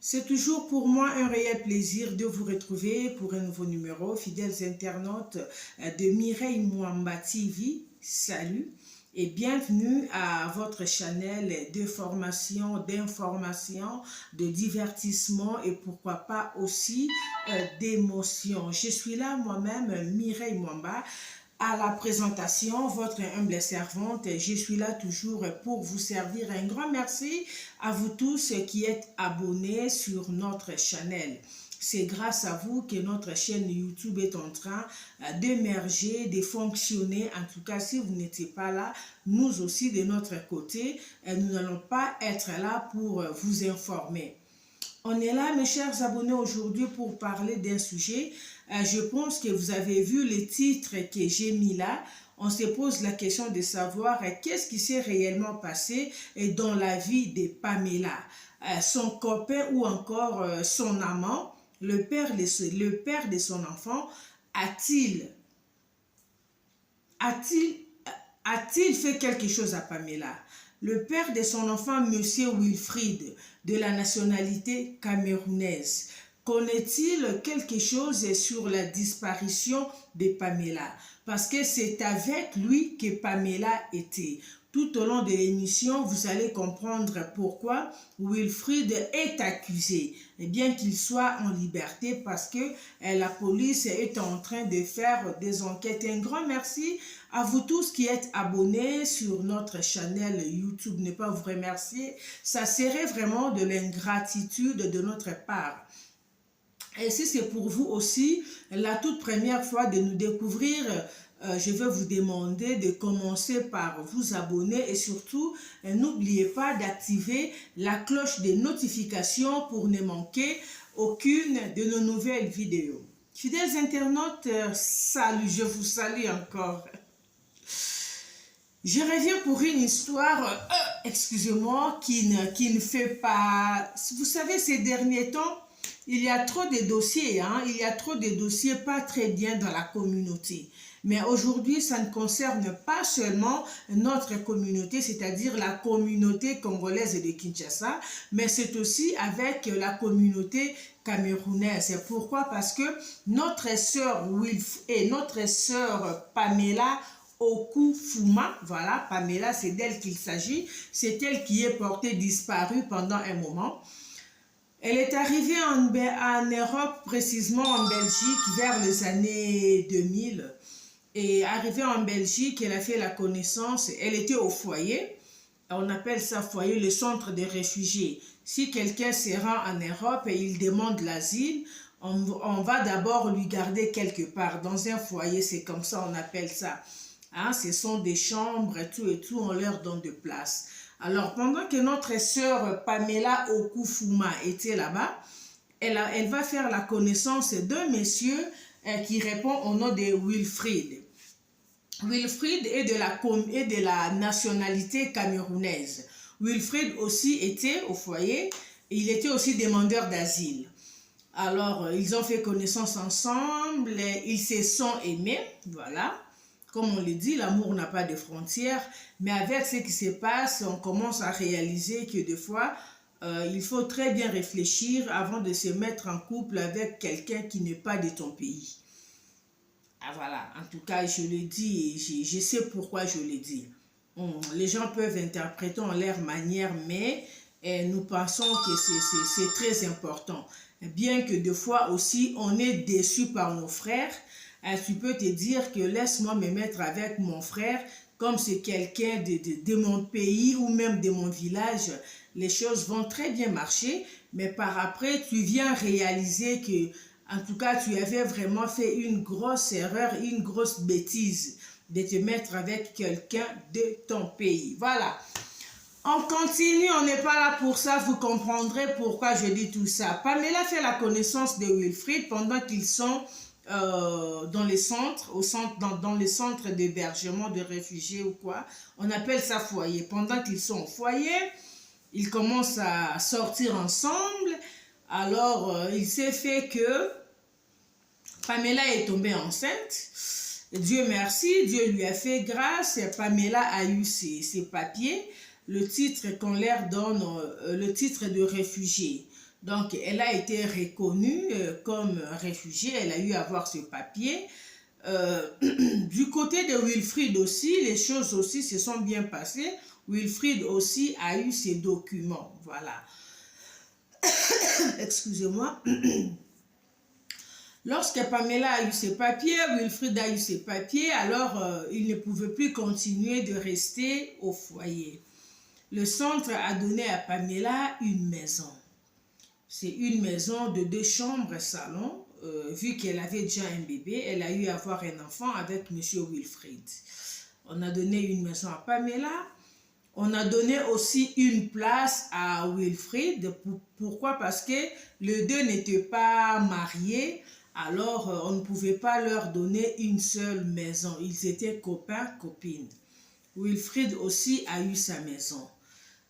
C'est toujours pour moi un réel plaisir de vous retrouver pour un nouveau numéro. Fidèles internautes de Mireille Mwamba TV, salut et bienvenue à votre channel de formation, d'information, de divertissement et pourquoi pas aussi d'émotion. Je suis là moi-même, Mireille Mwamba. À la présentation, votre humble servante, je suis là toujours pour vous servir. Un grand merci à vous tous qui êtes abonnés sur notre chaîne. C'est grâce à vous que notre chaîne YouTube est en train d'émerger, de fonctionner. En tout cas, si vous n'étiez pas là, nous aussi de notre côté, nous n'allons pas être là pour vous informer. On est là, mes chers abonnés, aujourd'hui pour parler d'un sujet. Je pense que vous avez vu le titre que j'ai mis là. On se pose la question de savoir qu'est-ce qui s'est réellement passé dans la vie de Pamela. Son copain ou encore son amant, le père de son enfant, a-t-il fait quelque chose à Pamela? Le père de son enfant, Monsieur Wilfried, de la nationalité camerounaise, connaît-il quelque chose sur la disparition de Pamela? Parce que c'est avec lui que Pamela était. Tout au long de l'émission, vous allez comprendre pourquoi Wilfried est accusé, bien qu'il soit en liberté, parce que la police est en train de faire des enquêtes. Un grand merci à vous tous qui êtes abonnés sur notre chaîne YouTube. Ne pas vous remercier, ça serait vraiment de l'ingratitude de notre part. Et si c'est pour vous aussi la toute première fois de nous découvrir, je vais vous demander de commencer par vous abonner et surtout, n'oubliez pas d'activer la cloche de notification pour ne manquer aucune de nos nouvelles vidéos. Fidèles internautes, salut, je vous salue encore. Je reviens pour une histoire, excusez-moi, qui ne fait pas... Vous savez, ces derniers temps, il y a trop de dossiers, il y a trop de dossiers pas très bien dans la communauté. Mais aujourd'hui, ça ne concerne pas seulement notre communauté, c'est-à-dire la communauté congolaise de Kinshasa, mais c'est aussi avec la communauté camerounaise. Pourquoi? Parce que notre sœur Wilf et notre sœur Pamela Okufuma, voilà, Pamela, c'est d'elle qu'il s'agit, c'est elle qui est portée disparue pendant un moment. Elle est arrivée en Europe, précisément en Belgique, vers les années 2000. Et arrivée en Belgique, elle a fait la connaissance, elle était au foyer, on appelle ça foyer, le centre des réfugiés. Si quelqu'un se rend en Europe et il demande l'asile, on va d'abord lui garder quelque part, dans un foyer, c'est comme ça on appelle ça. Ce sont des chambres et tout, on leur donne de place. Alors, pendant que notre sœur Pamela Okufuma était là-bas, elle va faire la connaissance d'un monsieur qui répond au nom de Wilfried. Wilfried est de la nationalité camerounaise. Wilfried aussi était au foyer, et il était aussi demandeur d'asile. Alors, ils ont fait connaissance ensemble, ils se sont aimés, voilà. Comme on le dit, l'amour n'a pas de frontières, mais avec ce qui se passe, on commence à réaliser que des fois, il faut très bien réfléchir avant de se mettre en couple avec quelqu'un qui n'est pas de ton pays. Voilà, en tout cas, je le dis et je sais pourquoi je le dis. Les gens peuvent interpréter en leur manière, mais nous pensons que c'est très important. Bien que des fois aussi, on est déçu par nos frères, tu peux te dire que laisse-moi me mettre avec mon frère, comme c'est quelqu'un de mon pays ou même de mon village, les choses vont très bien marcher, mais par après, tu viens réaliser que, en tout cas, tu avais vraiment fait une grosse erreur, une grosse bêtise de te mettre avec quelqu'un de ton pays. Voilà. On continue, on n'est pas là pour ça, vous comprendrez pourquoi je dis tout ça. Pamela fait la connaissance de Wilfried pendant qu'ils sont dans les centres, dans les centres d'hébergement de réfugiés ou quoi. On appelle ça foyer. Pendant qu'ils sont au foyer, ils commencent à sortir ensemble. Alors, il s'est fait que Pamela est tombée enceinte. Dieu merci, Dieu lui a fait grâce. Et Pamela a eu ses papiers. Le titre qu'on leur donne, le titre de réfugié. Donc, elle a été reconnue comme réfugiée, elle a eu à avoir ce papier. Du côté de Wilfried aussi, les choses aussi se sont bien passées. Wilfried aussi a eu ses documents, voilà. Excusez-moi. Lorsque Pamela a eu ses papiers, Wilfried a eu ses papiers, alors il ne pouvait plus continuer de rester au foyer. Le centre a donné à Pamela une maison. C'est une maison de 2 chambres et salon. Vu qu'elle avait déjà un bébé, elle a eu à avoir un enfant avec M. Wilfried. On a donné une maison à Pamela. On a donné aussi une place à Wilfried. Pourquoi? Parce que les deux n'étaient pas mariés. Alors, on ne pouvait pas leur donner une seule maison. Ils étaient copains, copines. Wilfried aussi a eu sa maison.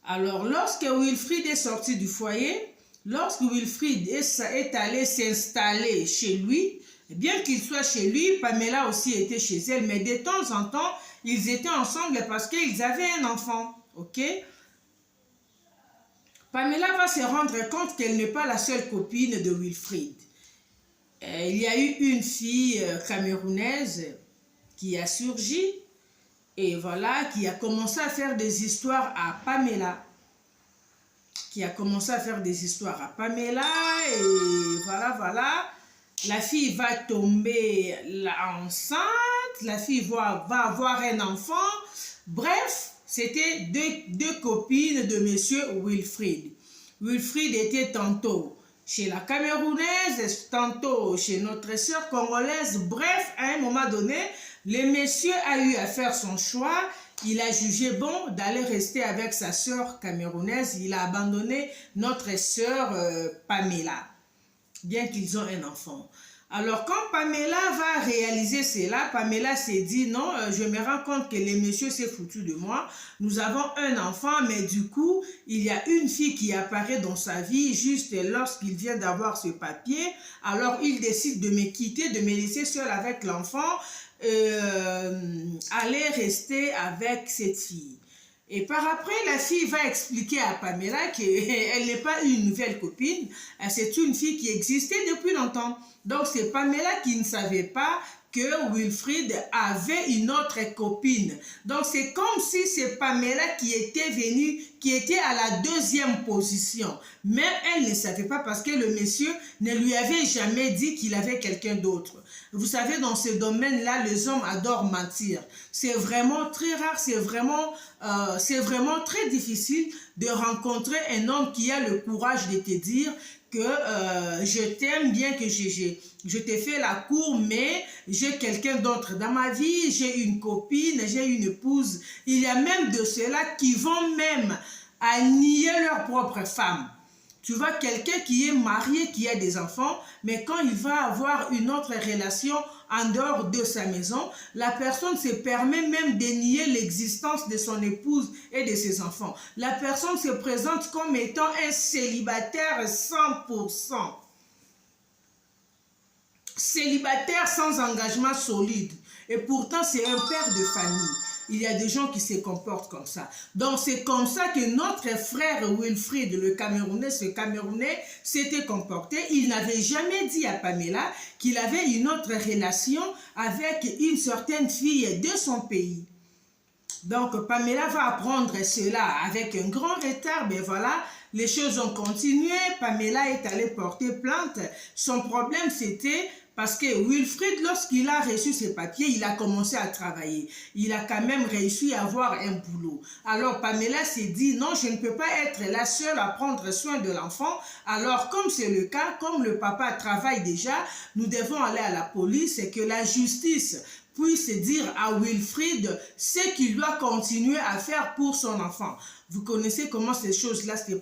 Alors, lorsque Wilfried est sorti du foyer, lorsque Wilfried est allé s'installer chez lui, bien qu'il soit chez lui, Pamela aussi était chez elle, mais de temps en temps, ils étaient ensemble parce qu'ils avaient un enfant, ok? Pamela va se rendre compte qu'elle n'est pas la seule copine de Wilfried. Il y a eu une fille camerounaise qui a surgi et voilà, qui a commencé à faire des histoires à Pamela. Et voilà. La fille va tomber enceinte, la fille va avoir un enfant. Bref, c'était deux copines de monsieur Wilfried. Wilfried était tantôt chez la Camerounaise, tantôt chez notre sœur congolaise. Bref, à un moment donné, le monsieur a eu à faire son choix. Il a jugé bon d'aller rester avec sa sœur camerounaise. Il a abandonné notre sœur Pamela, bien qu'ils ont un enfant. Alors, quand Pamela va réaliser cela, Pamela s'est dit, non, je me rends compte que le monsieur s'est foutu de moi. Nous avons un enfant, mais du coup, il y a une fille qui apparaît dans sa vie juste lorsqu'il vient d'avoir ce papier. Alors, il décide de me quitter, de me laisser seule avec l'enfant, aller rester avec cette fille. Et par après, la fille va expliquer à Pamela qu'elle n'est pas une nouvelle copine, c'est une fille qui existait depuis longtemps. Donc c'est Pamela qui ne savait pas que Wilfried avait une autre copine. Donc c'est comme si c'est Pamela qui était venue, qui était à la 2e position. Mais elle ne savait pas parce que le monsieur ne lui avait jamais dit qu'il avait quelqu'un d'autre. Vous savez, dans ce domaine-là, les hommes adorent mentir. C'est vraiment très rare, c'est vraiment très difficile de rencontrer un homme qui a le courage de te dire que je t'aime bien, que je t'ai fait la cour, mais j'ai quelqu'un d'autre dans ma vie, j'ai une copine, j'ai une épouse. Il y a même de ceux-là qui vont même à nier leur propre femme. Tu vois, quelqu'un qui est marié, qui a des enfants, mais quand il va avoir une autre relation en dehors de sa maison, la personne se permet même de nier l'existence de son épouse et de ses enfants. La personne se présente comme étant un célibataire 100%. Célibataire sans engagement solide. Et pourtant, c'est un père de famille. Il y a des gens qui se comportent comme ça. Donc, c'est comme ça que notre frère Wilfried, le Camerounais, ce Camerounais, s'était comporté. Il n'avait jamais dit à Pamela qu'il avait une autre relation avec une certaine fille de son pays. Donc, Pamela va apprendre cela avec un grand retard. Mais voilà, les choses ont continué. Pamela est allée porter plainte. Son problème, c'était parce que Wilfried, lorsqu'il a reçu ses papiers, il a commencé à travailler. Il a quand même réussi à avoir un boulot. Alors, Pamela s'est dit, non, je ne peux pas être la seule à prendre soin de l'enfant. Alors, comme c'est le cas, comme le papa travaille déjà, nous devons aller à la police et que la justice puisse dire à Wilfried ce qu'il doit continuer à faire pour son enfant. Vous connaissez comment ces choses-là se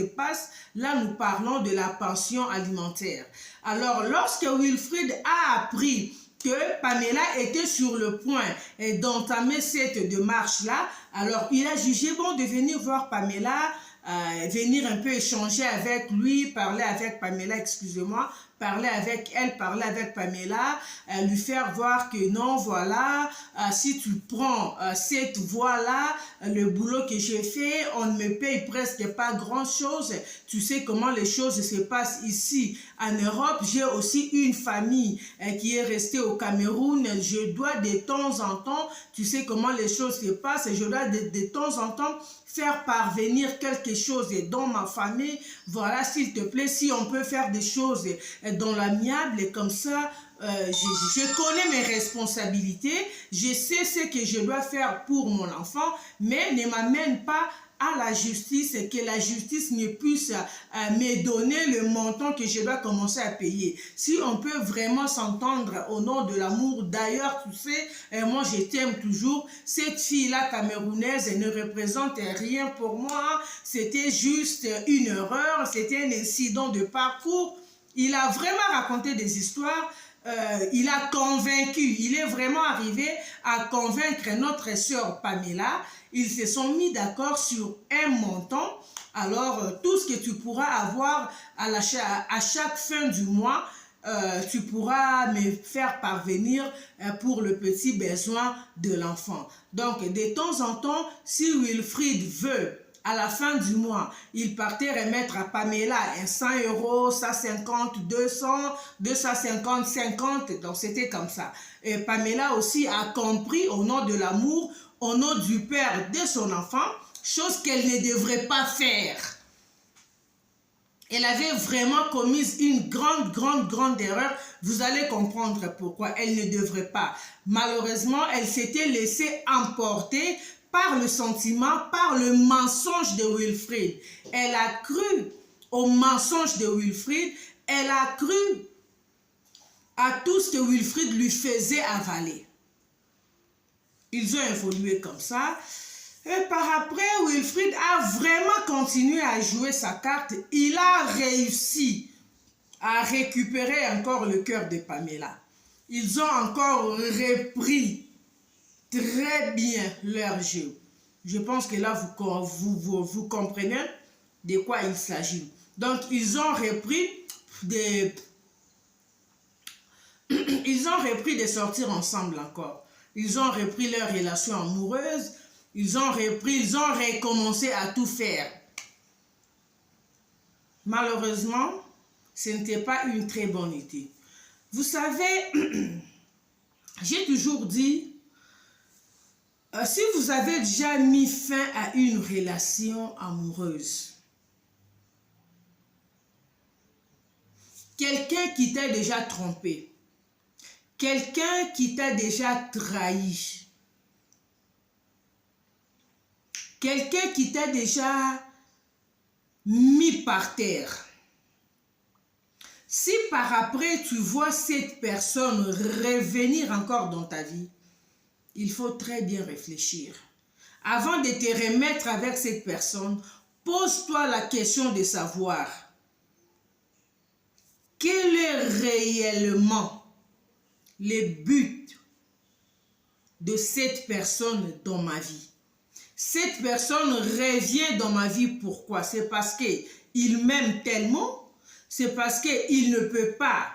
passent. Là, nous parlons de la pension alimentaire. Alors, lorsque Wilfried a appris que Pamela était sur le point d'entamer cette démarche-là, alors il a jugé bon de venir voir Pamela, venir un peu échanger avec lui, parler avec Pamela, excusez-moi, parler avec elle, parler avec Pamela, lui faire voir que non, voilà, si tu prends cette voie-là, le boulot que j'ai fait, on ne me paye presque pas grand-chose. Tu sais comment les choses se passent ici en Europe. J'ai aussi une famille qui est restée au Cameroun. Je dois de temps en temps, tu sais comment les choses se passent, je dois de temps en temps faire parvenir quelque chose dans ma famille. Voilà, s'il te plaît, si on peut faire des choses dans l'amiable et comme ça, je connais mes responsabilités, je sais ce que je dois faire pour mon enfant, mais ne m'amène pas à la justice et que la justice ne puisse me donner le montant que je dois commencer à payer. Si on peut vraiment s'entendre au nom de l'amour, d'ailleurs, tu sais, moi je t'aime toujours, cette fille-là camerounaise, elle ne représente rien pour moi, c'était juste une erreur, c'était un incident de parcours. Il a vraiment raconté des histoires, il a convaincu, il est vraiment arrivé à convaincre notre sœur Pamela. Ils se sont mis d'accord sur un montant. Alors, tout ce que tu pourras avoir à chaque fin du mois, tu pourras me faire parvenir pour le petit besoin de l'enfant. Donc, de temps en temps, si Wilfried veut, à la fin du mois, il partait remettre à Pamela 100 €, 150, 200, 250, 50. Donc, c'était comme ça. Et Pamela aussi a compris au nom de l'amour, au nom du père de son enfant, chose qu'elle ne devrait pas faire. Elle avait vraiment commis une grande erreur. Vous allez comprendre pourquoi elle ne devrait pas. Malheureusement, elle s'était laissée emporter par le sentiment, par le mensonge de Wilfried. Elle a cru au mensonge de Wilfried. Elle a cru à tout ce que Wilfried lui faisait avaler. Ils ont évolué comme ça. Et par après, Wilfried a vraiment continué à jouer sa carte. Il a réussi à récupérer encore le cœur de Pamela. Ils ont encore repris très bien leur jeu. Je pense que là, vous comprenez de quoi il s'agit. Donc, ils ont repris de sortir ensemble encore. Ils ont repris leur relation amoureuse. Ils ont recommencé à tout faire. Malheureusement, ce n'était pas une très bonne idée. Vous savez, j'ai toujours dit, si vous avez déjà mis fin à une relation amoureuse, quelqu'un qui t'a déjà trompé, quelqu'un qui t'a déjà trahi, quelqu'un qui t'a déjà mis par terre. Si par après tu vois cette personne revenir encore dans ta vie, il faut très bien réfléchir. Avant de te remettre avec cette personne, pose-toi la question de savoir quel est réellement le but de cette personne dans ma vie. Cette personne revient dans ma vie, pourquoi? C'est parce qu'il m'aime tellement, c'est parce qu'il ne peut pas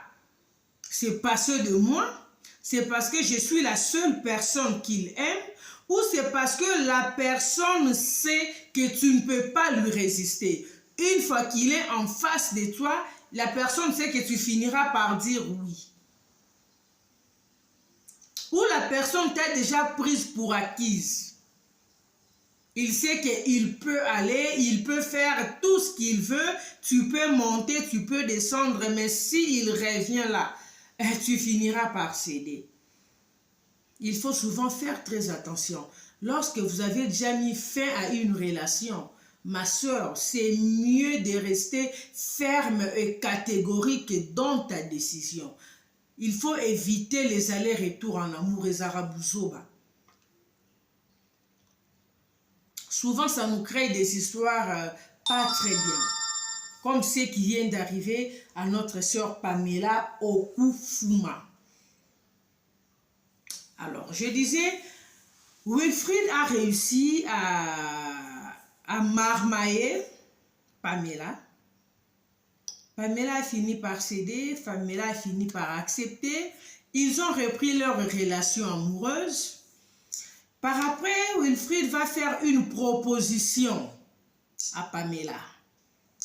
se passer de moi, c'est parce que je suis la seule personne qu'il aime, ou c'est parce que la personne sait que tu ne peux pas lui résister. Une fois qu'il est en face de toi, la personne sait que tu finiras par dire oui. Ou la personne t'a déjà prise pour acquise. Il sait qu'il peut aller, il peut faire tout ce qu'il veut, tu peux monter, tu peux descendre, mais s'il revient là, tu finiras par céder. Il faut souvent faire très attention. Lorsque vous avez déjà mis fin à une relation, ma soeur, c'est mieux de rester ferme et catégorique dans ta décision. Il faut éviter les allers-retours en amour et zarabuzoba. Souvent, ça nous crée des histoires pas très bien. Comme ce qui vient d'arriver à notre sœur Pamela Okufuma. Alors, je disais, Wilfried a réussi à marmailler Pamela. Pamela a fini par céder, Pamela a fini par accepter. Ils ont repris leur relation amoureuse. Par après, Wilfried va faire une proposition à Pamela.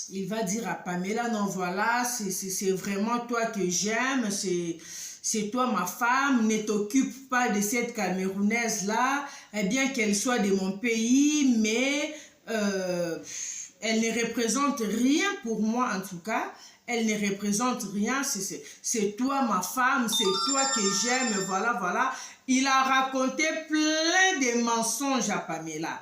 Il va dire à Pamela, non voilà, c'est vraiment toi que j'aime, c'est toi ma femme, ne t'occupe pas de cette Camerounaise-là, bien qu'elle soit de mon pays, mais elle ne représente rien pour moi en tout cas. Elle ne représente rien, c'est toi ma femme, c'est toi que j'aime, voilà, voilà. Il a raconté plein de mensonges à Pamela.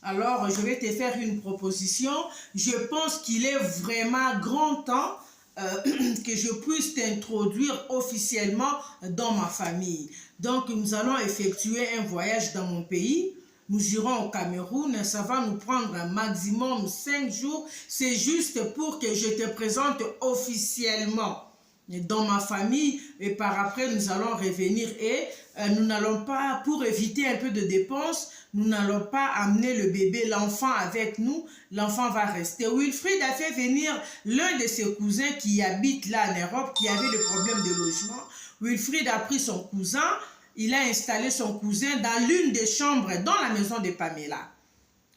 Alors, je vais te faire une proposition. Je pense qu'il est vraiment grand temps que je puisse t'introduire officiellement dans ma famille. Donc, nous allons effectuer un voyage dans mon pays. Nous irons au Cameroun, ça va nous prendre un maximum 5 jours. C'est juste pour que je te présente officiellement dans ma famille et par après nous allons revenir et nous n'allons pas, pour éviter un peu de dépenses, nous n'allons pas amener le bébé, l'enfant avec nous, l'enfant va rester. Wilfried a fait venir l'un de ses cousins qui habite là en Europe, qui avait des problèmes de logement. Wilfried a pris son cousin, il a installé son cousin dans l'une des chambres dans la maison de Pamela.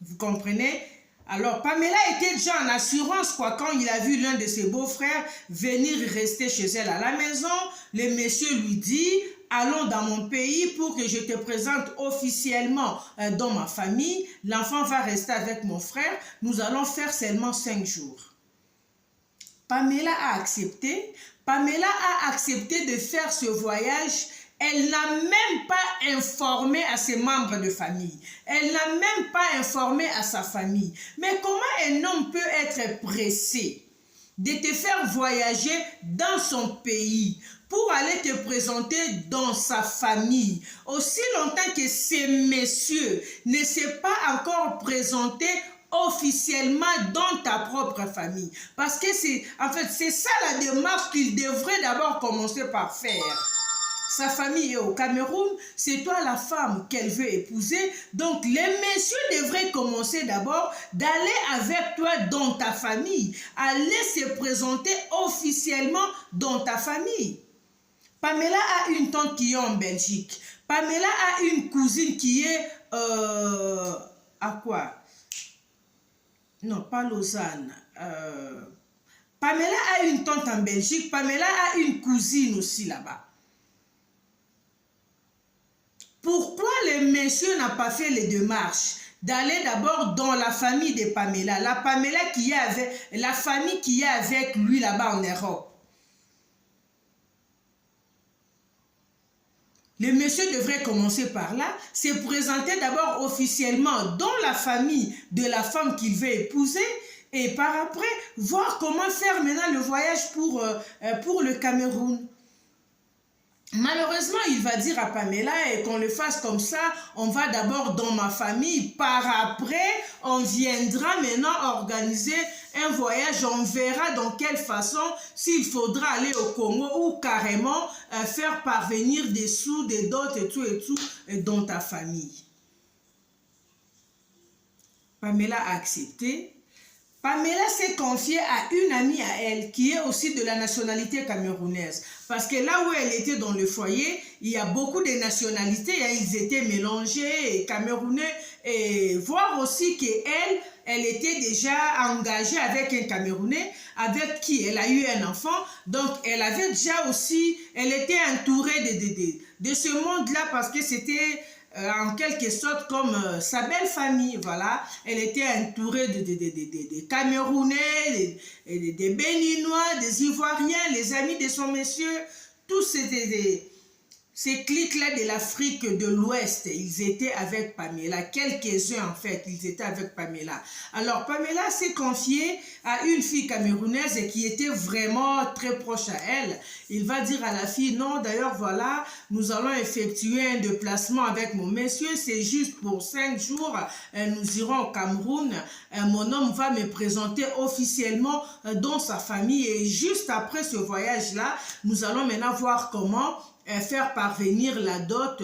Vous comprenez? Alors, Pamela était déjà en assurance quoi, quand il a vu l'un de ses beaux-frères venir rester chez elle à la maison. Le monsieur lui dit, allons dans mon pays pour que je te présente officiellement dans ma famille. L'enfant va rester avec mon frère. Nous allons faire seulement 5 jours. Pamela a accepté. Pamela a accepté de faire ce voyage. Elle n'a même pas informé à ses membres de famille. Elle n'a même pas informé à sa famille. Mais comment un homme peut être pressé de te faire voyager dans son pays pour aller te présenter dans sa famille aussi longtemps que ces messieurs ne s'est pas encore présenté officiellement dans ta propre famille? Parce que c'est ça la démarche qu'il devrait d'abord commencer par faire. Sa famille est au Cameroun, c'est toi la femme qu'elle veut épouser. Donc les messieurs devraient commencer d'abord d'aller avec toi dans ta famille, aller se présenter officiellement dans ta famille. Pamela a une tante qui est en Belgique. Pamela a une cousine qui est à quoi? Non, pas Lausanne. Pamela a une tante en Belgique. Pamela a une cousine aussi là-bas. Pourquoi le monsieur n'a pas fait les démarches d'aller d'abord dans la famille de Pamela, la Pamela qui est avec, la famille qui est avec lui là-bas en Europe? Le monsieur devrait commencer par là, se présenter d'abord officiellement dans la famille de la femme qu'il veut épouser et par après voir comment faire maintenant le voyage pour le Cameroun. Malheureusement, il va dire à Pamela et qu'on le fasse comme ça, on va d'abord dans ma famille, par après, on viendra maintenant organiser un voyage, on verra dans quelle façon, s'il faudra aller au Congo ou carrément faire parvenir des sous, des dots et tout dans ta famille. Pamela a accepté. Pamela s'est confiée à une amie à elle qui est aussi de la nationalité camerounaise. Parce que là où elle était dans le foyer, il y a beaucoup de nationalités. Ils étaient mélangés, et camerounais. Et voir aussi qu'elle, elle était déjà engagée avec un Camerounais avec qui elle a eu un enfant. Donc elle avait déjà aussi, elle était entourée de ce monde-là parce que c'était en quelque sorte comme sa belle famille, voilà. Elle était entourée de Camerounais, des Béninois, des Ivoiriens, les amis de son monsieur, tous ces clics-là de l'Afrique de l'Ouest, ils étaient avec Pamela. Quelques-uns, en fait, ils étaient avec Pamela. Alors, Pamela s'est confiée à une fille camerounaise qui était vraiment très proche à elle. Il va dire à la fille, non, d'ailleurs, voilà, nous allons effectuer un déplacement avec mon monsieur. C'est juste pour 5 jours. Nous irons au Cameroun. Mon homme va me présenter officiellement dans sa famille. Et juste après ce voyage-là, nous allons maintenant voir comment faire parvenir la dot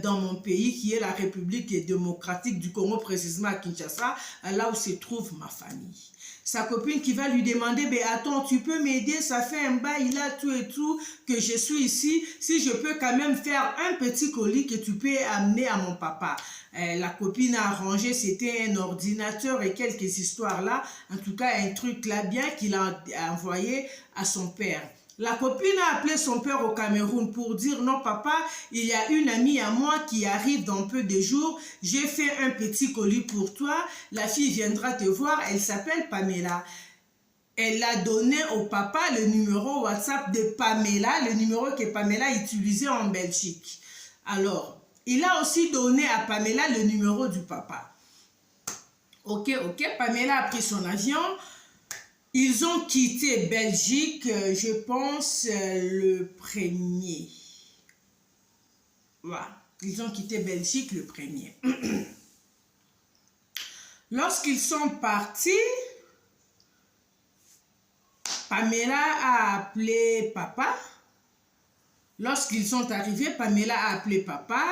dans mon pays qui est la République démocratique du Congo, précisément à Kinshasa, là où se trouve ma famille. Sa copine qui va lui demander, ben attends, tu peux m'aider, ça fait un bail là, tout et tout, que je suis ici, si je peux quand même faire un petit colis que tu peux amener à mon papa. La copine a arrangé, c'était un ordinateur et quelques histoires là, en tout cas un truc là bien qu'il a envoyé à son père. La copine a appelé son père au Cameroun pour dire non papa, il y a une amie à moi qui arrive dans peu de jours, j'ai fait un petit colis pour toi, la fille viendra te voir, elle s'appelle Pamela. Elle a donné au papa le numéro WhatsApp de Pamela, le numéro que Pamela utilisait en Belgique. Alors, il a aussi donné à Pamela le numéro du papa. Ok, Pamela a pris son avion. Ils ont quitté Belgique, je pense, le 1er. Voilà, ils ont quitté Belgique le 1er. Lorsqu'ils sont partis, Pamela a appelé papa. Lorsqu'ils sont arrivés, Pamela a appelé papa,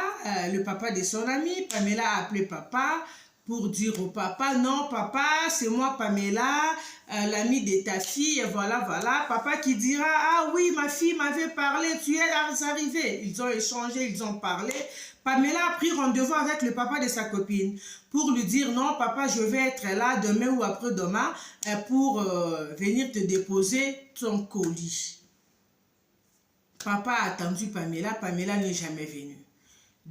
le papa de son ami. Pamela a appelé papa pour dire au papa, non papa, c'est moi Pamela, l'ami de ta fille, voilà. Papa qui dira, ah oui, ma fille m'avait parlé, tu es arrivé. Ils ont échangé, ils ont parlé. Pamela a pris rendez-vous avec le papa de sa copine pour lui dire, non papa, je vais être là demain ou après-demain pour venir te déposer ton colis. Papa a attendu Pamela, Pamela n'est jamais venue.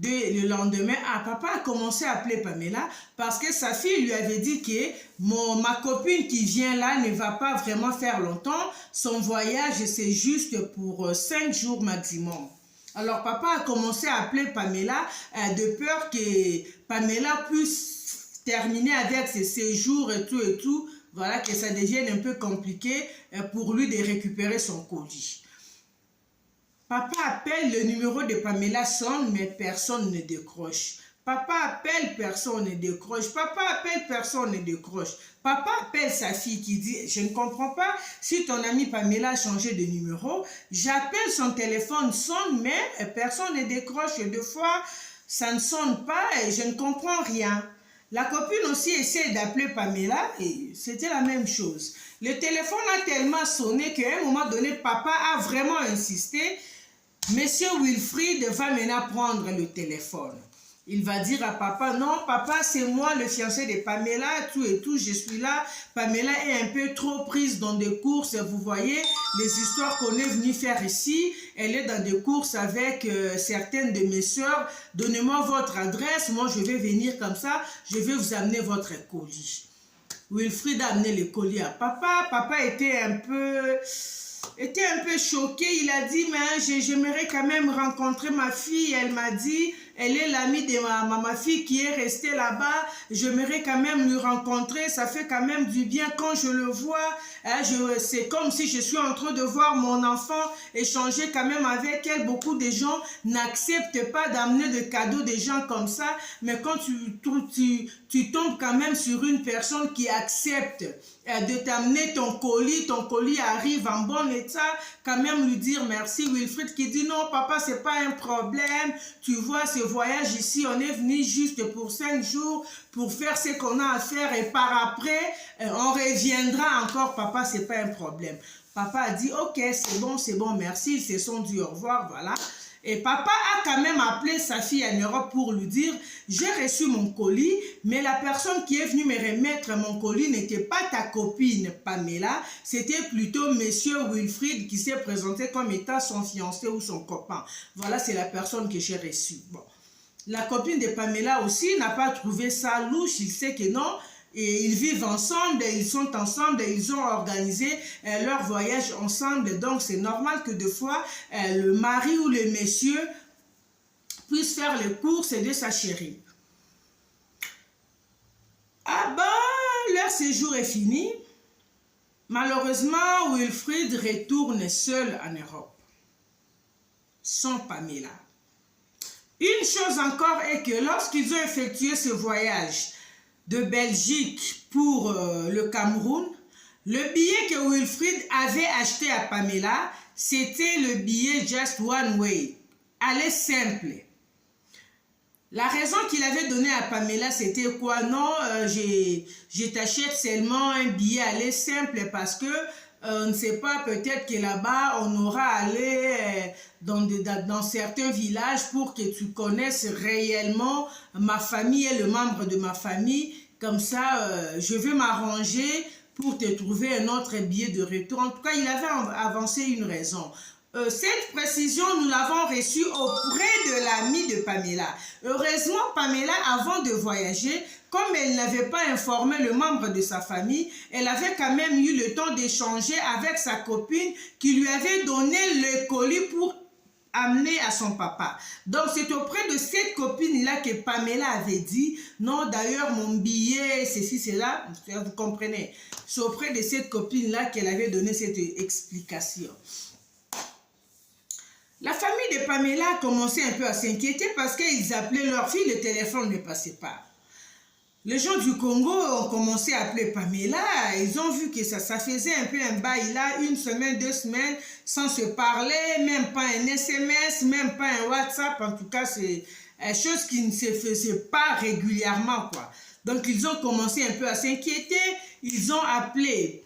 Le lendemain, papa a commencé à appeler Pamela parce que sa fille lui avait dit que ma copine qui vient là ne va pas vraiment faire longtemps. Son voyage, c'est juste pour 5 jours maximum. Alors papa a commencé à appeler Pamela de peur que Pamela puisse terminer avec ses séjours et tout. Voilà, que ça devienne un peu compliqué pour lui de récupérer son colis. Papa appelle, le numéro de Pamela sonne, mais personne ne décroche. Papa appelle, personne ne décroche. Papa appelle, personne ne décroche. Papa appelle sa fille qui dit, je ne comprends pas si ton amie Pamela a changé de numéro. J'appelle, son téléphone sonne, mais personne ne décroche. Et 2 fois, ça ne sonne pas et je ne comprends rien. La copine aussi essaie d'appeler Pamela et c'était la même chose. Le téléphone a tellement sonné qu'à un moment donné, papa a vraiment insisté. Monsieur Wilfried va maintenant prendre le téléphone. Il va dire à papa, non papa c'est moi le fiancé de Pamela, tout et tout, je suis là. Pamela est un peu trop prise dans des courses, vous voyez, les histoires qu'on est venu faire ici. Elle est dans des courses avec certaines de mes soeurs. Donnez-moi votre adresse, moi je vais venir comme ça, je vais vous amener votre colis. Wilfried a amené le colis à papa. Papa était un peu choqué. Il a dit, mais j'aimerais quand même rencontrer ma fille. Elle m'a dit, elle est l'amie de ma fille qui est restée là-bas. J'aimerais quand même lui rencontrer. Ça fait quand même du bien quand je le vois. C'est comme si je suis en train de voir mon enfant échanger quand même avec elle. Beaucoup de gens n'acceptent pas d'amener de cadeaux des gens comme ça. Mais quand tu tombes quand même sur une personne qui accepte de t'amener ton colis arrive en bon état, quand même lui dire merci. Wilfried qui dit non papa c'est pas un problème, tu vois ce voyage ici on est venu juste pour 5 jours pour faire ce qu'on a à faire et par après on reviendra encore papa, c'est pas un problème. Papa a dit ok c'est bon merci, ils se sont dit au revoir, voilà. Et papa a quand même appelé sa fille en Europe pour lui dire « J'ai reçu mon colis, mais la personne qui est venue me remettre mon colis n'était pas ta copine Pamela, c'était plutôt monsieur Wilfried qui s'est présenté comme étant son fiancé ou son copain. Voilà, c'est la personne que j'ai reçue. » Bon. La copine de Pamela aussi n'a pas trouvé ça louche, il sait que non. Et ils vivent ensemble, ils sont ensemble, ils ont organisé leur voyage ensemble. Donc, c'est normal que des fois, le mari ou le monsieur puisse faire les courses de sa chérie. Ah ben, leur séjour est fini. Malheureusement, Wilfried retourne seul en Europe, sans Pamela. Une chose encore est que lorsqu'ils ont effectué ce voyage de Belgique pour le Cameroun, le billet que Wilfried avait acheté à Pamela, c'était le billet Just One Way. aller simple. La raison qu'il avait donnée à Pamela, c'était quoi? Non, je t'achète seulement un billet aller simple parce que on ne sait pas, peut-être que là-bas, on aura allé dans certains villages pour que tu connaisses réellement ma famille et le membre de ma famille. Comme ça, je vais m'arranger pour te trouver un autre billet de retour. En tout cas, il avait avancé une raison. Cette précision, nous l'avons reçue auprès de l'ami de Pamela. Heureusement, Pamela, avant de voyager, comme elle n'avait pas informé le membre de sa famille, elle avait quand même eu le temps d'échanger avec sa copine qui lui avait donné le colis pour amener à son papa. Donc, c'est auprès de cette copine-là que Pamela avait dit, non, d'ailleurs, mon billet, ceci, cela, vous comprenez. C'est auprès de cette copine-là qu'elle avait donné cette explication. La famille de Pamela a commencé un peu à s'inquiéter parce qu'ils appelaient leur fille, le téléphone ne passait pas. Les gens du Congo ont commencé à appeler Pamela, ils ont vu que ça faisait un peu un bail là, 1 semaine, 2 semaines, sans se parler, même pas un SMS, même pas un WhatsApp, en tout cas c'est une chose qui ne se faisait pas régulièrement quoi. Donc ils ont commencé un peu à s'inquiéter, ils ont appelé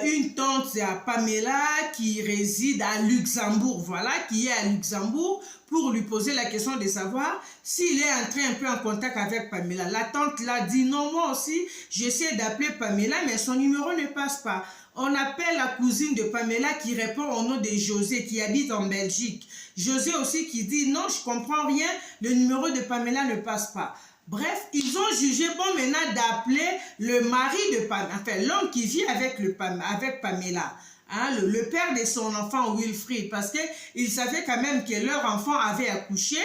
une tante à Pamela qui réside à Luxembourg, voilà, qui est à Luxembourg, pour lui poser la question de savoir s'il est entré un peu en contact avec Pamela. La tante l'a dit, non, moi aussi, j'essaie d'appeler Pamela, mais son numéro ne passe pas. On appelle la cousine de Pamela qui répond au nom de José, qui habite en Belgique. José aussi qui dit, non, je comprends rien, le numéro de Pamela ne passe pas. Bref, ils ont jugé bon maintenant d'appeler le mari de Pamela, enfin l'homme qui vit avec Pamela, hein, le père de son enfant Wilfried, parce qu'ils savaient quand même que leur enfant avait accouché.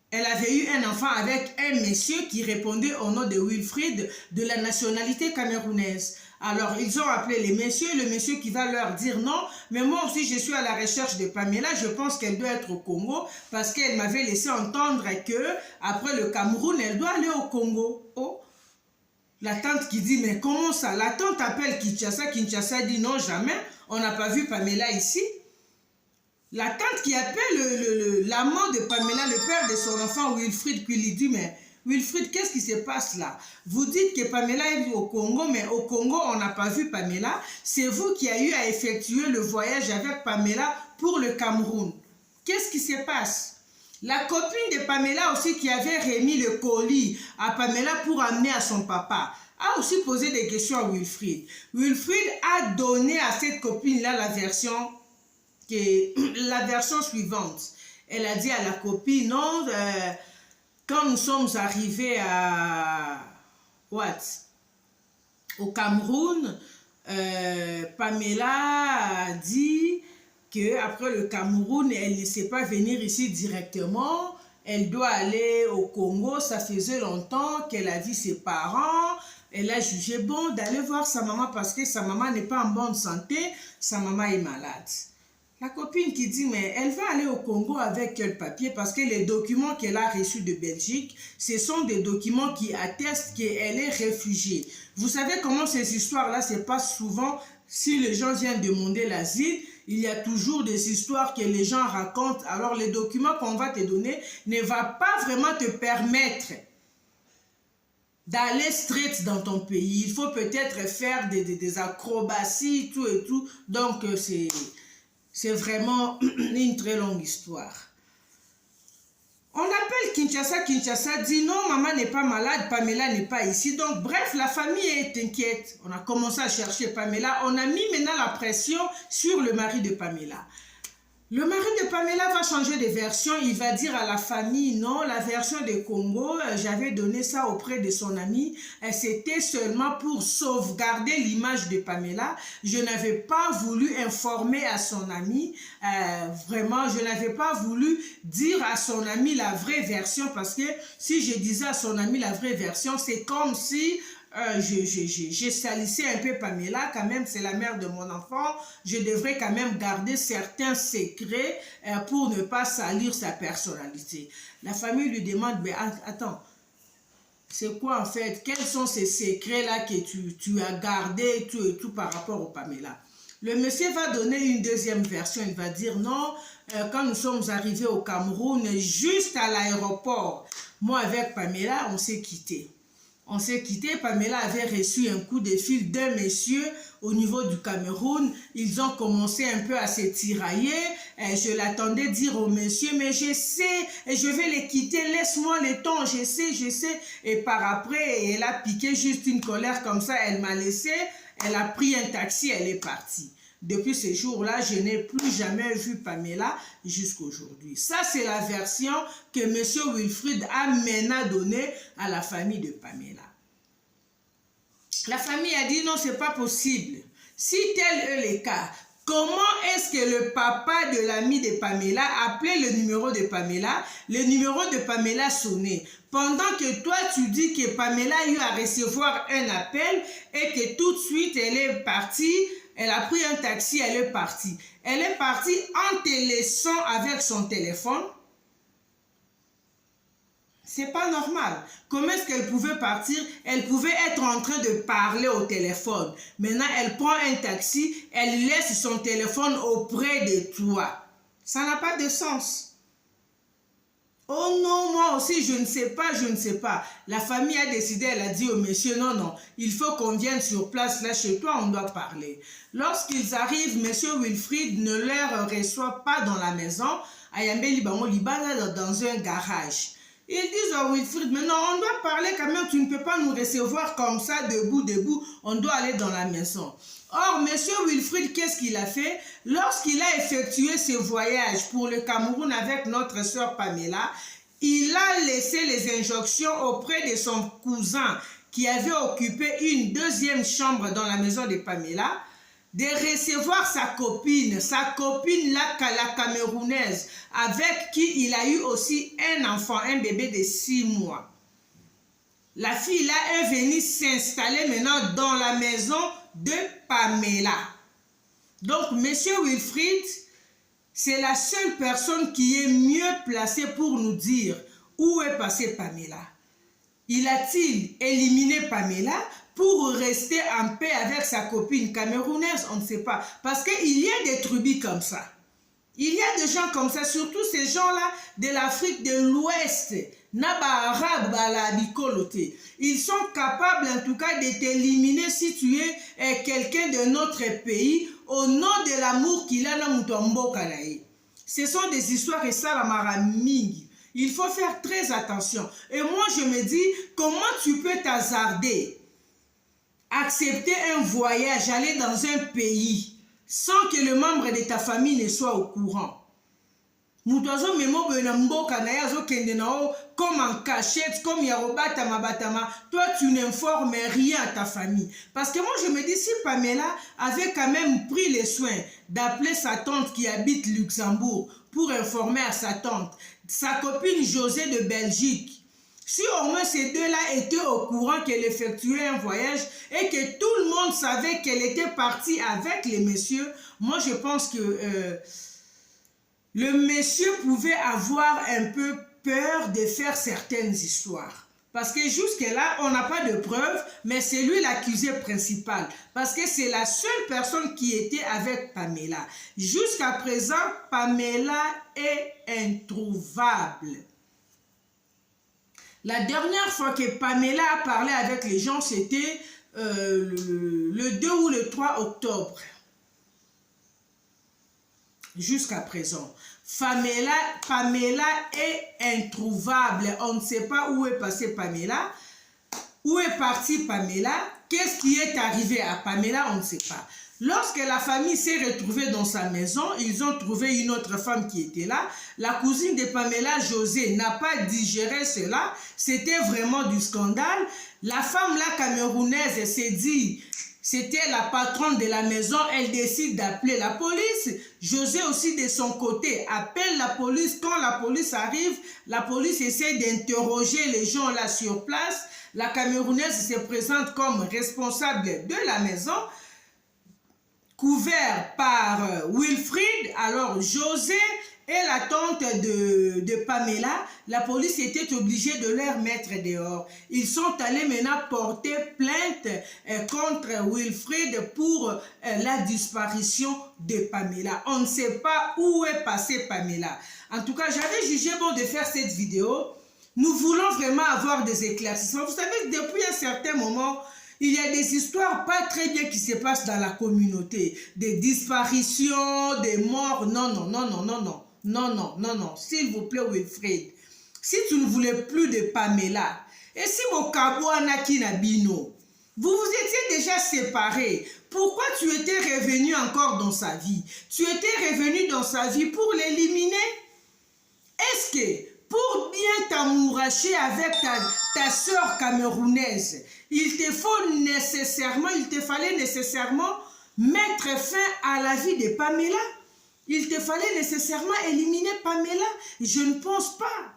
Elle avait eu un enfant avec un monsieur qui répondait au nom de Wilfried, de la nationalité camerounaise. Alors, ils ont appelé le monsieur qui va leur dire non, mais moi aussi je suis à la recherche de Pamela, je pense qu'elle doit être au Congo parce qu'elle m'avait laissé entendre que après le Cameroun, elle doit aller au Congo. Oh, la tante qui dit, mais comment ça? La tante appelle Kinshasa, Kinshasa dit non, jamais, on n'a pas vu Pamela ici. La tante qui appelle l'amant de Pamela, le père de son enfant Wilfried, qui lui dit, mais Wilfried, qu'est-ce qui se passe là? Vous dites que Pamela est au Congo, mais au Congo, on n'a pas vu Pamela. C'est vous qui avez eu à effectuer le voyage avec Pamela pour le Cameroun. Qu'est-ce qui se passe? La copine de Pamela aussi qui avait remis le colis à Pamela pour amener à son papa a aussi posé des questions à Wilfried. Wilfried a donné à cette copine-là la version suivante. Elle a dit à la copine, non, quand nous sommes arrivés au Cameroun, Pamela a dit qu'après le Cameroun, elle ne sait pas venir ici directement, elle doit aller au Congo, ça faisait longtemps qu'elle a vu ses parents, elle a jugé bon d'aller voir sa maman parce que sa maman n'est pas en bonne santé, sa maman est malade. La copine qui dit, mais elle va aller au Congo avec quel papier? Parce que les documents qu'elle a reçus de Belgique, ce sont des documents qui attestent qu'elle est réfugiée. Vous savez comment ces histoires-là se passent souvent si les gens viennent demander l'asile? Il y a toujours des histoires que les gens racontent. Alors, les documents qu'on va te donner ne va pas vraiment te permettre d'aller straight dans ton pays. Il faut peut-être faire des acrobaties, tout et tout. Donc, c'est vraiment une très longue histoire. On appelle Kinshasa, Kinshasa dit non, maman n'est pas malade, Pamela n'est pas ici. Donc bref, la famille est inquiète. On a commencé à chercher Pamela. On a mis maintenant la pression sur le mari de Pamela. Le mari de Pamela va changer de version. Il va dire à la famille, non, la version de Congo, j'avais donné ça auprès de son ami. C'était seulement pour sauvegarder l'image de Pamela. Je n'avais pas voulu informer à son ami. Vraiment, je n'avais pas voulu dire à son ami la vraie version parce que si je disais à son ami la vraie version, c'est comme si je salissais un peu Pamela, quand même c'est la mère de mon enfant, je devrais quand même garder certains secrets pour ne pas salir sa personnalité. La famille lui demande, mais attends, c'est quoi en fait? Quels sont ces secrets-là que tu as gardés et tout par rapport au Pamela? Le monsieur va donner une deuxième version. Il va dire non, quand nous sommes arrivés au Cameroun, juste à l'aéroport, moi avec Pamela, on s'est quittés. On s'est quitté, Pamela avait reçu un coup de fil d'un monsieur au niveau du Cameroun. Ils ont commencé un peu à se tirailler. Je l'attendais dire au monsieur, mais je sais, je vais les quitter, laisse-moi le temps, je sais. Et par après, elle a piqué juste une colère comme ça, elle m'a laissé, elle a pris un taxi, elle est partie. Depuis ce jour-là, je n'ai plus jamais vu Pamela jusqu'à aujourd'hui. Ça, c'est la version que M. Wilfried a maintenant donnée à la famille de Pamela. La famille a dit non, c'est pas possible. Si tel est le cas, comment est-ce que le papa de l'ami de Pamela appelait le numéro de Pamela? Le numéro de Pamela sonnait. Pendant que toi, tu dis que Pamela a eu à recevoir un appel et que tout de suite, elle est partie. Elle a pris un taxi, elle est partie. Elle est partie en te laissant avec son téléphone. C'est pas normal. Comment est-ce qu'elle pouvait partir? Elle pouvait être en train de parler au téléphone. Maintenant, elle prend un taxi, elle laisse son téléphone auprès de toi. Ça n'a pas de sens. Oh non, moi aussi, je ne sais pas. La famille a décidé, elle a dit au monsieur, non, il faut qu'on vienne sur place, là, chez toi, on doit parler. Lorsqu'ils arrivent, monsieur Wilfried ne leur reçoit pas dans la maison, à Yambe Libango Libana, dans un garage. Ils disent à Wilfried, mais non, on doit parler quand même, tu ne peux pas nous recevoir comme ça, debout, on doit aller dans la maison. Or, M. Wilfried, qu'est-ce qu'il a fait? Lorsqu'il a effectué ce voyage pour le Cameroun avec notre sœur Pamela, il a laissé les injonctions auprès de son cousin qui avait occupé une deuxième chambre dans la maison de Pamela, de recevoir sa copine la camerounaise, avec qui il a eu aussi un enfant, un bébé de 6 mois. La fille là est venue s'installer maintenant dans la maison de Pamela. Donc, M. Wilfried, c'est la seule personne qui est mieux placée pour nous dire où est passée Pamela. Il a-t-il éliminé Pamela pour rester en paix avec sa copine camerounaise? On ne sait pas. Parce qu'il y a des trubis comme ça. Il y a des gens comme ça, surtout ces gens-là de l'Afrique de l'Ouest. Ils sont capables en tout cas de t'éliminer si tu es quelqu'un de notre pays au nom de l'amour qu'il a dans Mutombo Kanaï. Ce sont des histoires et ça la maraming. Il faut faire très attention. Et moi je me dis, comment tu peux t'hasarder, accepter un voyage, aller dans un pays sans que le membre de ta famille ne soit au courant? Comme en cachette, comme Batama, toi tu n'informes rien à ta famille. Parce que moi je me dis, si Pamela avait quand même pris les soins d'appeler sa tante qui habite Luxembourg pour informer à sa tante, sa copine José de Belgique, si au moins ces deux-là étaient au courant qu'elle effectuait un voyage et que tout le monde savait qu'elle était partie avec les messieurs, moi je pense que le monsieur pouvait avoir un peu peur de faire certaines histoires. Parce que jusque-là, on n'a pas de preuves, mais c'est lui l'accusé principal. Parce que c'est la seule personne qui était avec Pamela. Jusqu'à présent, Pamela est introuvable. La dernière fois que Pamela a parlé avec les gens, c'était le 2 ou le 3 octobre. Jusqu'à présent. Pamela est introuvable. On ne sait pas où est passée Pamela. Où est partie Pamela? Qu'est-ce qui est arrivé à Pamela? On ne sait pas. Lorsque la famille s'est retrouvée dans sa maison, ils ont trouvé une autre femme qui était là. La cousine de Pamela, José, n'a pas digéré cela. C'était vraiment du scandale. La femme là, camerounaise, s'est dit... C'était la patronne de la maison, elle décide d'appeler la police. José aussi de son côté appelle la police. Quand la police arrive, la police essaie d'interroger les gens là sur place. La Camerounaise se présente comme responsable de la maison, couvert par Wilfried. Alors José et la tante de Pamela, la police était obligée de leur mettre dehors. Ils sont allés maintenant porter plainte contre Wilfried pour la disparition de Pamela. On ne sait pas où est passée Pamela. En tout cas, j'avais jugé bon de faire cette vidéo. Nous voulons vraiment avoir des éclaircissements. Vous savez, depuis un certain moment, il y a des histoires pas très bien qui se passent dans la communauté. Des disparitions, des morts. Non, non, non, non, non, non. Non, non, non, non. S'il vous plaît, Wilfried, si tu ne voulais plus de Pamela, et si mon cabo Anaki Nabino, vous vous étiez déjà séparés, pourquoi tu étais revenu encore dans sa vie? Tu étais revenu dans sa vie pour l'éliminer? Est-ce que pour bien t'amouracher avec ta sœur camerounaise, il te fallait nécessairement mettre fin à la vie de Pamela? Il te fallait nécessairement éliminer Pamela? Je ne pense pas.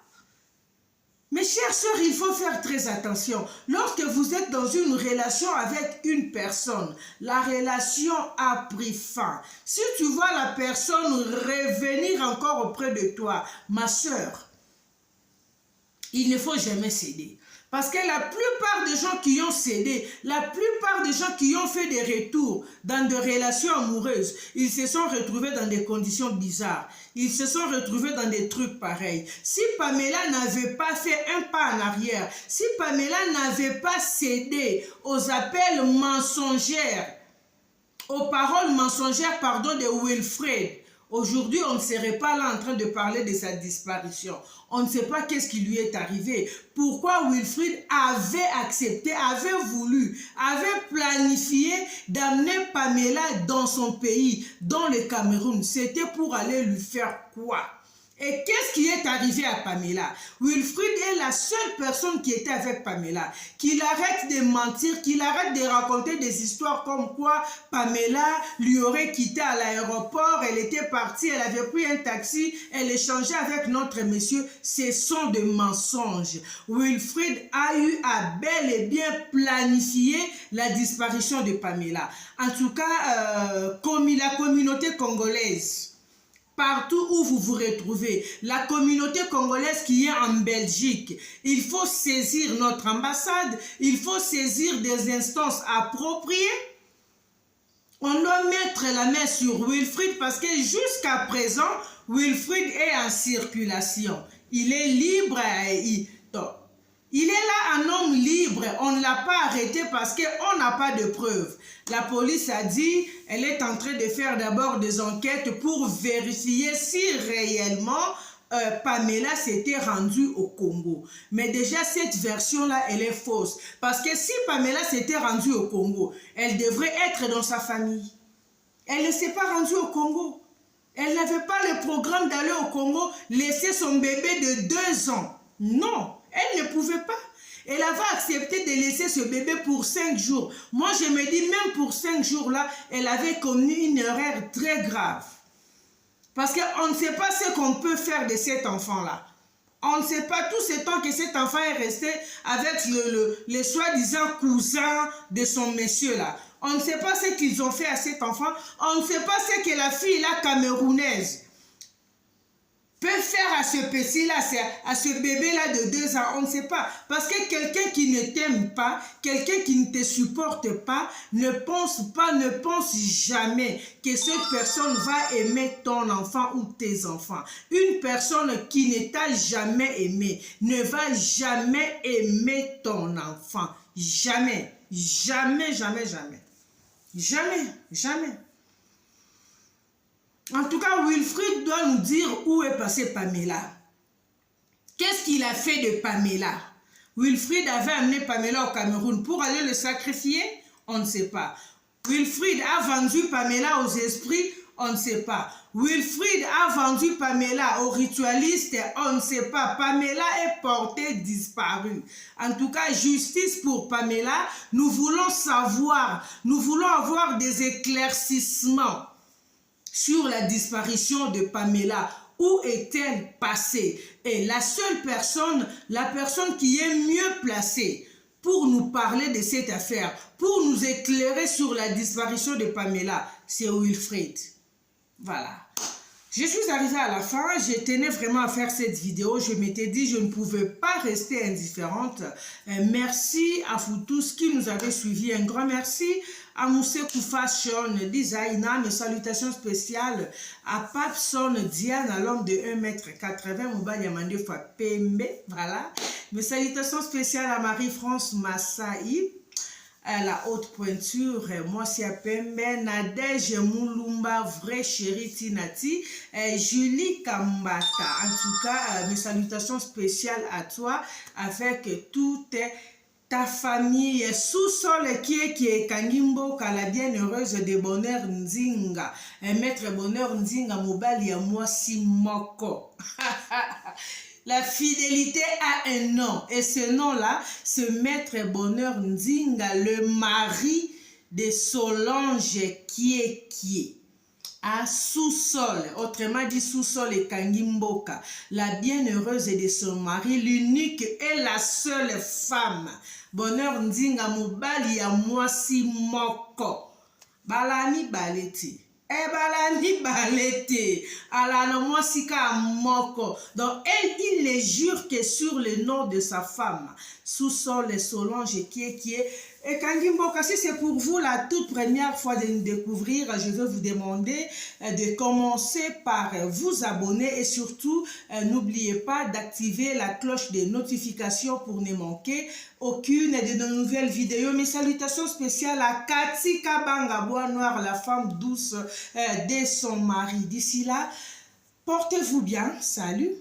Mes chères sœurs, il faut faire très attention. Lorsque vous êtes dans une relation avec une personne, la relation a pris fin. Si tu vois la personne revenir encore auprès de toi, ma sœur, il ne faut jamais céder. Parce que la plupart des gens qui ont cédé, la plupart des gens qui ont fait des retours dans des relations amoureuses, ils se sont retrouvés dans des conditions bizarres. Ils se sont retrouvés dans des trucs pareils. Si Pamela n'avait pas fait un pas en arrière, si Pamela n'avait pas cédé aux appels mensongers, aux paroles mensongères, de Wilfried, aujourd'hui, on ne serait pas là en train de parler de sa disparition. On ne sait pas qu'est-ce qui lui est arrivé. Pourquoi Wilfried avait accepté, avait voulu, avait planifié d'amener Pamela dans son pays, dans le Cameroun. C'était pour aller lui faire quoi? Et qu'est-ce qui est arrivé à Pamela? Wilfried est la seule personne qui était avec Pamela. Qu'il arrête de mentir, qu'il arrête de raconter des histoires comme quoi Pamela lui aurait quitté à l'aéroport, elle était partie, elle avait pris un taxi, elle échangeait avec notre monsieur. Ce sont des mensonges. Wilfried a eu à bel et bien planifier la disparition de Pamela. En tout cas, comme la communauté congolaise, partout où vous vous retrouvez, la communauté congolaise qui est en Belgique, il faut saisir notre ambassade, il faut saisir des instances appropriées. On doit mettre la main sur Wilfried parce que jusqu'à présent, Wilfried est en circulation. Il est libre. Il est là un homme libre, on ne l'a pas arrêté parce qu'on n'a pas de preuves. La police a dit, elle est en train de faire d'abord des enquêtes pour vérifier si réellement Pamela s'était rendue au Congo. Mais déjà cette version-là, elle est fausse. Parce que si Pamela s'était rendue au Congo, elle devrait être dans sa famille. Elle ne s'est pas rendue au Congo. Elle n'avait pas le programme d'aller au Congo, laisser son bébé de 2 ans. Non. Elle ne pouvait pas. Elle avait accepté de laisser ce bébé pour 5 jours. Moi, je me dis, même pour 5 jours-là, elle avait commis une erreur très grave. Parce qu'on ne sait pas ce qu'on peut faire de cet enfant-là. On ne sait pas tout ce temps que cet enfant est resté avec le soi-disant cousin de son monsieur-là. On ne sait pas ce qu'ils ont fait à cet enfant. On ne sait pas ce que la fille-là camerounaise peut faire à ce petit-là, à ce bébé-là de 2 ans, on ne sait pas. Parce que quelqu'un qui ne t'aime pas, quelqu'un qui ne te supporte pas, ne pense jamais que cette personne va aimer ton enfant ou tes enfants. Une personne qui ne t'a jamais aimé ne va jamais aimer ton enfant. Jamais. Jamais, jamais, jamais. Jamais, jamais. En tout cas, Wilfried doit nous dire où est passée Pamela. Qu'est-ce qu'il a fait de Pamela? Wilfried avait amené Pamela au Cameroun pour aller le sacrifier? On ne sait pas. Wilfried a vendu Pamela aux esprits? On ne sait pas. Wilfried a vendu Pamela aux ritualistes? On ne sait pas. Pamela est portée disparue. En tout cas, justice pour Pamela. Nous voulons savoir, nous voulons avoir des éclaircissements sur la disparition de Pamela. Où est-elle passée? Et la seule personne, la personne qui est mieux placée pour nous parler de cette affaire, pour nous éclairer sur la disparition de Pamela, c'est Wilfried. Voilà. Je suis arrivée à la fin, je tenais vraiment à faire cette vidéo, je m'étais dit je ne pouvais pas rester indifférente. Merci à vous tous qui nous avez suivis, un grand merci à Moussekou Fashion Designer, mes salutations spéciales à Papson Diane, à l'homme de 1m80, Mouba Yamande Fapembe, voilà. Mes salutations spéciales à Marie-France Massaï, à la haute pointure, moi c'est à Pembe, Nadège Moulumba, vrai chéri Tinati, Julie Kambata. En tout cas, mes salutations spéciales à toi, avec toute ta famille, sous-sol qui est Kangimbo, la bienheureuse de Bonheur Nzinga, maître Bonheur Nzinga, Mobali à moi si moko. La fidélité a un nom, et ce nom-là, c'est Maître Bonheur Nzinga, le mari de Solange Kié. À sous-sol, autrement dit sous-sol et Kangimboka, la bienheureuse de son mari, l'unique et la seule femme. Bonheur Nzinga Mobali à moi si moko. Balami baleti. Balani balete, ala moi sika moko. Donc il les jure que sur le nom de sa femme, sous-sol Solange qui est. Et Kangimboka, si c'est pour vous la toute première fois de nous découvrir, je vais vous demander de commencer par vous abonner et surtout n'oubliez pas d'activer la cloche de notification pour ne manquer aucune de nos nouvelles vidéos. Mes salutations spéciales à Cathy Kabanga Bois Noir, la femme douce de son mari. D'ici là, portez-vous bien. Salut.